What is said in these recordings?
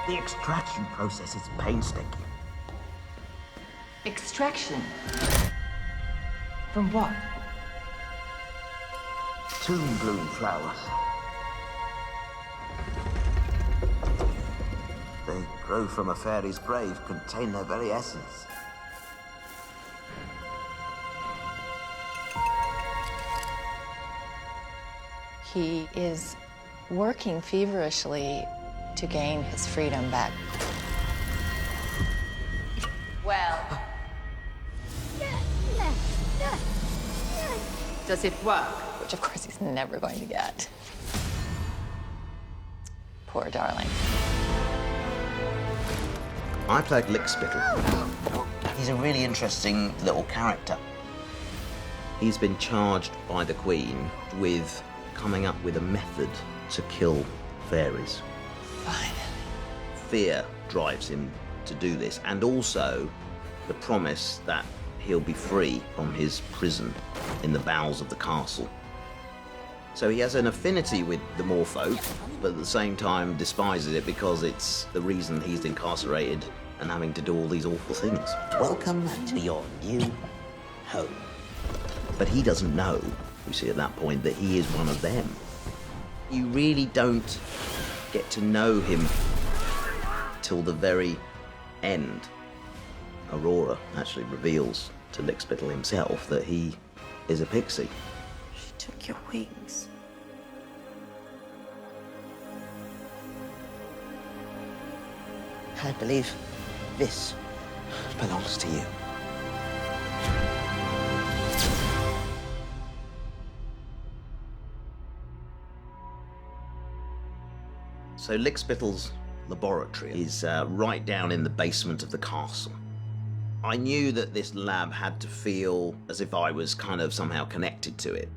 The extraction process is painstaking. Extraction? From what? Tomb bloom flowers. They grow from a fairy's grave, contain their very essence. He is working feverishly to gain his freedom back. Well. Does it work? Which, of course, he's never going to get. Poor darling. I played Lickspittle. He's a really interesting little character. He's been charged by the Queen with coming up with a method to kill fairies. Finally. Fear drives him to do this, and also the promise that he'll be free from his prison in the bowels of the castle. So he has an affinity with the Moorfolk, but at the same time despises it because it's the reason he's incarcerated and having to do all these awful things. Welcome to your new home. But he doesn't know, you see at that point, that he is one of them. You really don't get to know him till the very end. Aurora actually reveals to Lickspittle himself that he is a pixie. She took your wings. I believe this belongs to you. So Lickspittle's laboratory is right down in the basement of the castle. I knew that this lab had to feel as if I was kind of somehow connected to it.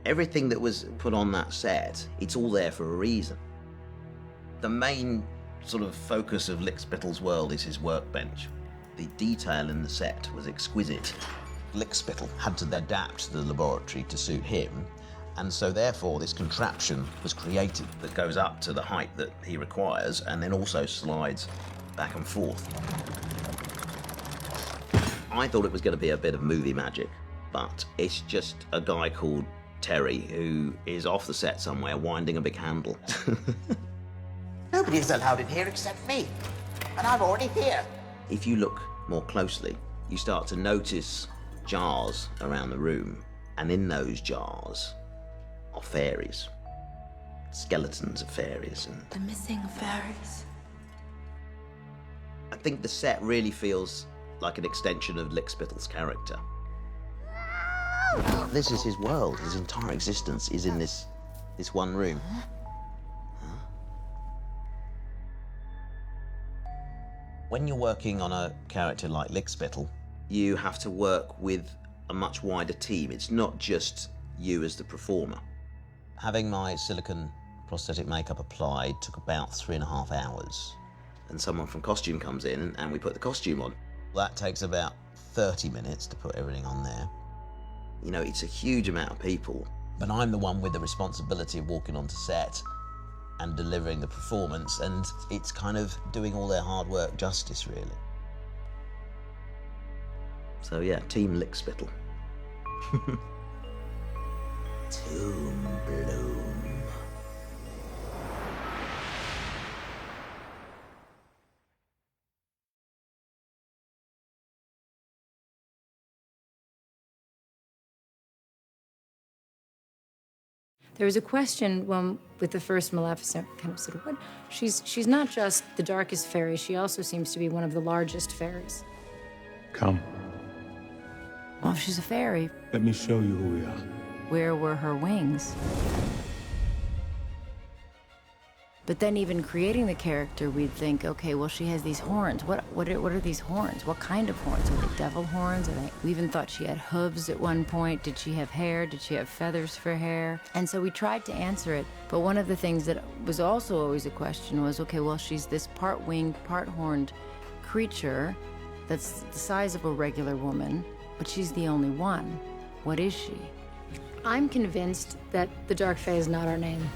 Everything that was put on that set, it's all there for a reason. The main sort of focus of Lickspittle's world is his workbench. The detail in the set was exquisite. Lickspittle had to adapt the laboratory to suit him, and so therefore this contraption was created that goes up to the height that he requires and then also slides back and forth. I thought it was going to be a bit of movie magic, but it's just a guy called Terry who is off the set somewhere winding a big handle. Nobody's allowed in here except me, and I'm already here. If you look more closely, you start to notice jars around the room, and in those jars are fairies. Skeletons of fairies. And The missing fairies. I think the set really feels like an extension of Lickspittle's character. This is his world. His entire existence is in this one room. When you're working on a character like Lickspittle, you have to work with a much wider team. It's not just you as the performer. Having my silicone prosthetic makeup applied took about 3.5 hours. And someone from costume comes in and we put the costume on. That takes about 30 minutes to put everything on there. You know, it's a huge amount of people, but I'm the one with the responsibility of walking onto set and delivering the performance, and it's kind of doing all their hard work justice, really. So yeah, Team Lickspittle. Tomb bloom. There was a question with the first Maleficent, kind of sort of, what? She's not just the darkest fairy, she also seems to be one of the largest fairies. Come, Well, if she's a fairy, let me show you who we are. where were her wings? But then even creating the character, we'd think, okay, well, she has these horns. What are these horns? What kind of horns? Are they devil horns? We even thought she had hooves at one point. Did she have hair? Did she have feathers for hair? And so we tried to answer it. But one of the things that was also always a question was, okay, well, she's this part-winged, part-horned creature that's the size of a regular woman, but she's the only one. What is she? I'm convinced that the Dark Fae is not our name.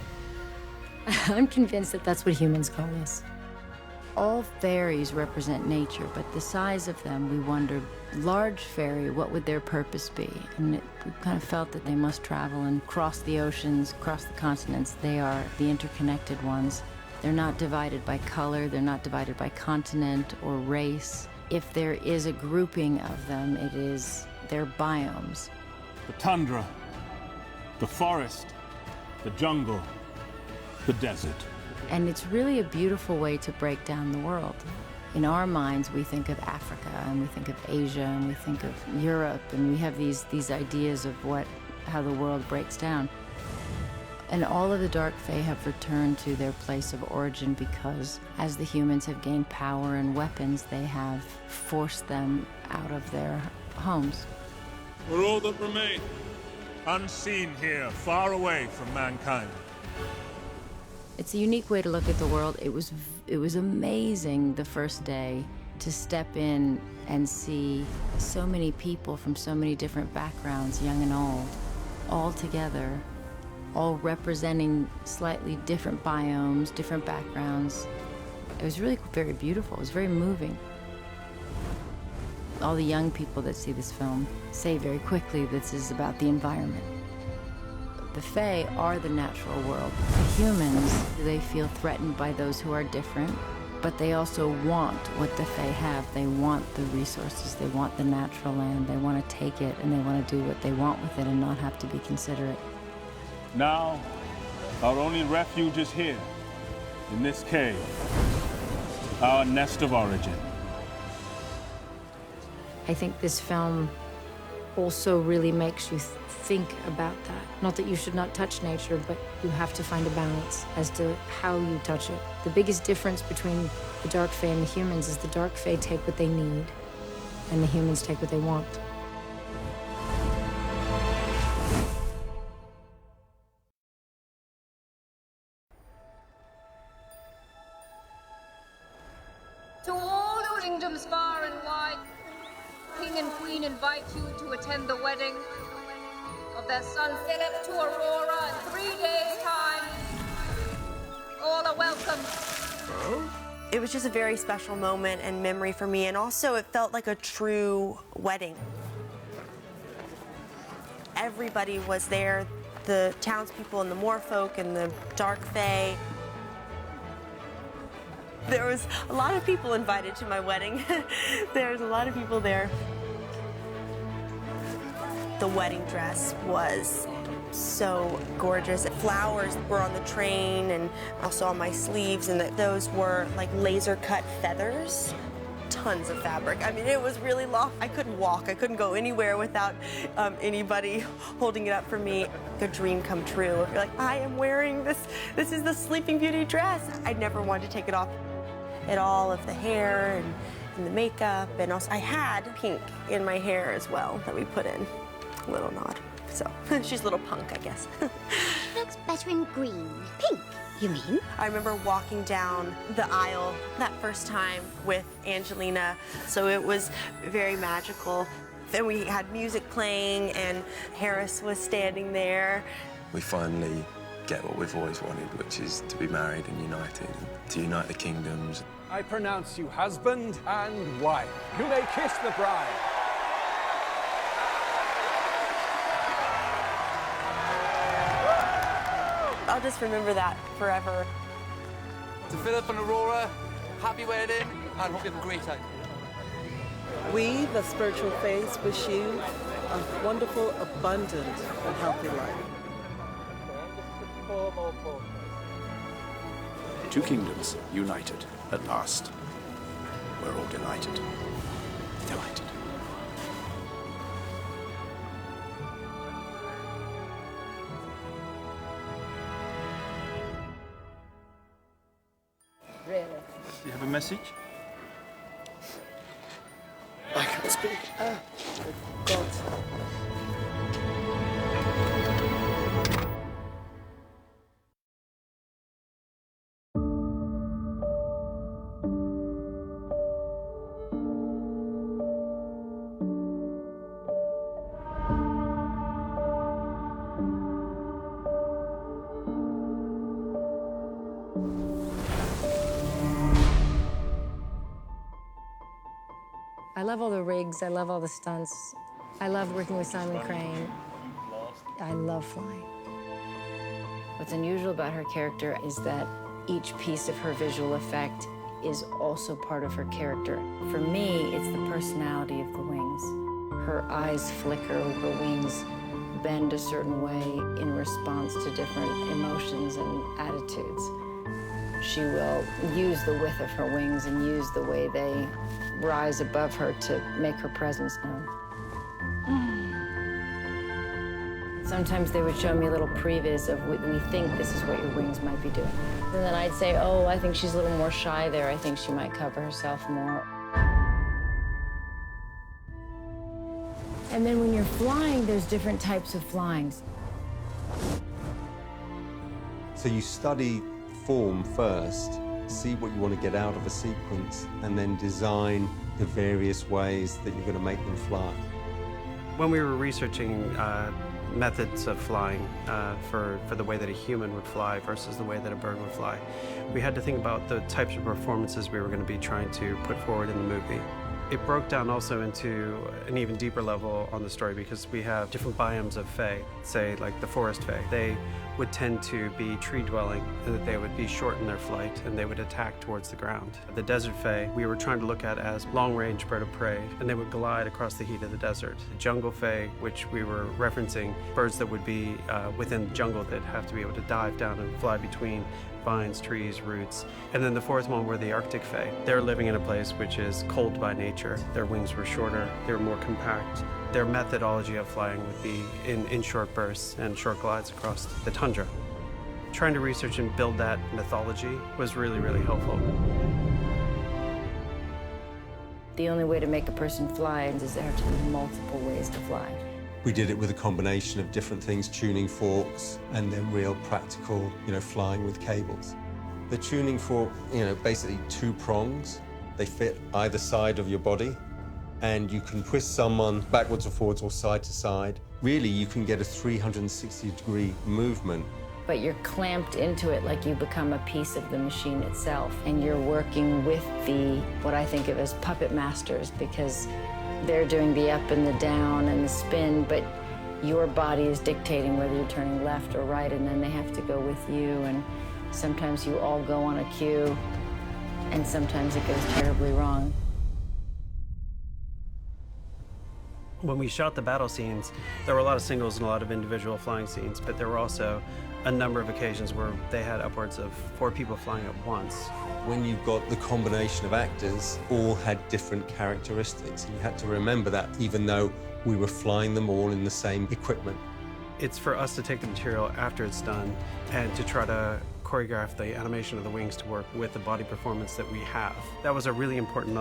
I'm convinced that that's what humans call us. All fairies represent nature, but the size of them, we wondered, large fairy, what would their purpose be? And we kind of felt that they must travel and cross the oceans, cross the continents. They are the interconnected ones. They're not divided by color, they're not divided by continent or race. If there is a grouping of them, it is their biomes. The tundra, the forest, the jungle, the desert. And it's really a beautiful way to break down the world. In our minds, we think of Africa, and we think of Asia, and we think of Europe, and we have these ideas of how the world breaks down. And all of the Dark Fae have returned to their place of origin because as the humans have gained power and weapons, they have forced them out of their homes. We're all that remain, unseen here, far away from mankind. It's a unique way to look at the world. It was amazing the first day to step in and see so many people from so many different backgrounds, young and old, all together, all representing slightly different biomes, different backgrounds. It was really very beautiful. It was very moving. All the young people that see this film say very quickly this is about the environment. The Fae are the natural world. The humans, they feel threatened by those who are different, but they also want what the Fae have. They want the resources, they want the natural land, they want to take it, and they want to do what they want with it and not have to be considerate. Now, our only refuge is here, in this cave, our nest of origin. I think this film also really makes you think about that. Not that you should not touch nature, but you have to find a balance as to how you touch it. The biggest difference between the Dark Fae and the humans is the Dark Fae take what they need, and the humans take what they want. To all the kingdoms far and wide, King and Queen invite you to attend the wedding of their son Philip to Aurora in 3 days' time. All are welcome. It was just a very special moment and memory for me, and also it felt like a true wedding. Everybody was there, the townspeople and the moorfolk and the Dark Fae. There was a lot of people invited to my wedding. There's a lot of people there. The wedding dress was so gorgeous. Flowers were on the train and also on my sleeves, and those were like laser cut feathers. Tons of fabric. I mean, it was really long. I couldn't walk. I couldn't go anywhere without anybody holding it up for me. A dream come true. You're like, I am wearing this. This is the Sleeping Beauty dress. I never wanted to take it off. It all of the hair and the makeup, and also I had pink in my hair as well that we put in. A little nod. So she's a little punk, I guess. Looks better in green. Pink, you mean? I remember walking down the aisle that first time with Angelina, so it was very magical. Then we had music playing, and Harris was standing there. We finally get what we've always wanted, which is to be married and united, to unite the kingdoms. I pronounce you husband and wife. You may kiss the bride. I'll just remember that forever. To Philip and Aurora, happy wedding, and hope you have a great time. We, the spiritual faith, wish you a wonderful, abundant, and healthy life. Two kingdoms united at last. We're all delighted. Delighted. Really? Do you have a message? I can't speak. God. I love all the rigs, I love all the stunts. I love working with Simon Crane. I love flying. What's unusual about her character is that each piece of her visual effect is also part of her character. For me, it's the personality of the wings. Her eyes flicker, her wings bend a certain way in response to different emotions and attitudes. She will use the width of her wings and use the way they rise above her to make her presence known. Sometimes they would show me a little previs of we think this is what your wings might be doing. And then I'd say, oh, I think she's a little more shy there. I think she might cover herself more. And then when you're flying, there's different types of flyings. So you study form first, see what you want to get out of a sequence, and then design the various ways that you're going to make them fly. When we were researching methods of flying for the way that a human would fly versus the way that a bird would fly, we had to think about the types of performances we were going to be trying to put forward in the movie. It broke down also into an even deeper level on the story because we have different biomes of Fae, say like the forest Fae. They would tend to be tree-dwelling, and that they would be short in their flight, and they would attack towards the ground. The desert Fae, we were trying to look at as long-range bird of prey, and they would glide across the heat of the desert. The jungle Fae, which we were referencing, birds that would be within the jungle that have to be able to dive down and fly between vines, trees, roots. And then the fourth one were the Arctic Fae. They're living in a place which is cold by nature. Their wings were shorter, they were more compact. Their methodology of flying would be in short bursts and short glides across the tundra. Trying to research and build that mythology was really, really helpful. The only way to make a person fly is there have to be multiple ways to fly. We did it with a combination of different things, tuning forks, and then real practical, flying with cables. The tuning fork, basically 2 prongs. They fit either side of your body, and you can twist someone backwards or forwards or side to side. Really, you can get a 360-degree movement. But you're clamped into it like you become a piece of the machine itself, and you're working with what I think of as puppet masters, because they're doing the up and the down and the spin, but your body is dictating whether you're turning left or right, and then they have to go with you, and sometimes you all go on a cue, and sometimes it goes terribly wrong. When we shot the battle scenes, there were a lot of singles and a lot of individual flying scenes, but there were also a number of occasions where they had upwards of 4 people flying at once. When you've got the combination of actors, all had different characteristics, and you had to remember that even though we were flying them all in the same equipment. It's for us to take the material after it's done and to try to choreograph the animation of the wings to work with the body performance that we have. That was a really important